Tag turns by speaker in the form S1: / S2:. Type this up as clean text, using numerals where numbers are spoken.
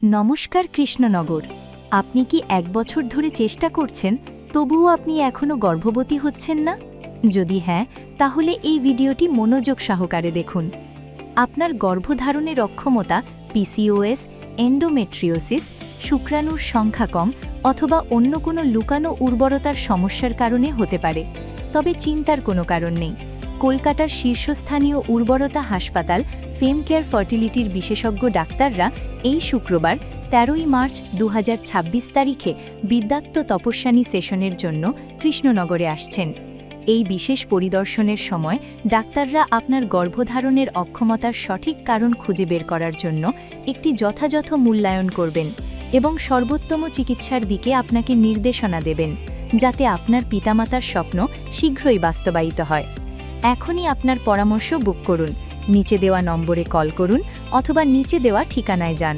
S1: নমস্কার কৃষ্ণনগর। আপনি কি 1 বছর ধরে চেষ্টা করছেন, তবুও আপনি এখনও গর্ভবতী হচ্ছেন না? যদি হ্যাঁ, তাহলে এই ভিডিওটি মনোযোগ সহকারে দেখুন। আপনার গর্ভধারণের অক্ষমতা পিসিওএস, এন্ডোমেট্রিওসিস, শুক্রাণুর সংখ্যা কম অথবা অন্য কোনো লুকানো উর্বরতার সমস্যার কারণে হতে পারে। তবে চিন্তার কোনো কারণ নেই। কলকাতার শীর্ষস্থানীয় উর্বরতা হাসপাতাল ফেমকেয়ার ফার্টিলিটির বিশেষজ্ঞ ডাক্তাররা এই শুক্রবার 13ই মার্চ 2026 তারিখে বিদ্যাত্ম তপস্যানী সেশনের জন্য কৃষ্ণনগরে আসছেন। এই বিশেষ পরিদর্শনের সময় ডাক্তাররা আপনার গর্ভধারণের অক্ষমতার সঠিক কারণ খুঁজে বের করার জন্য একটি যথাযথ মূল্যায়ন করবেন এবং সর্বোত্তম চিকিৎসার দিকে আপনাকে নির্দেশনা দেবেন, যাতে আপনার পিতামাতার স্বপ্ন শীঘ্রই বাস্তবায়িত হয়। এখনই আপনার পরামর্শ বুক করুন, নিচে দেওয়া নম্বরে কল করুন অথবা নিচে দেওয়া ঠিকানায় যান।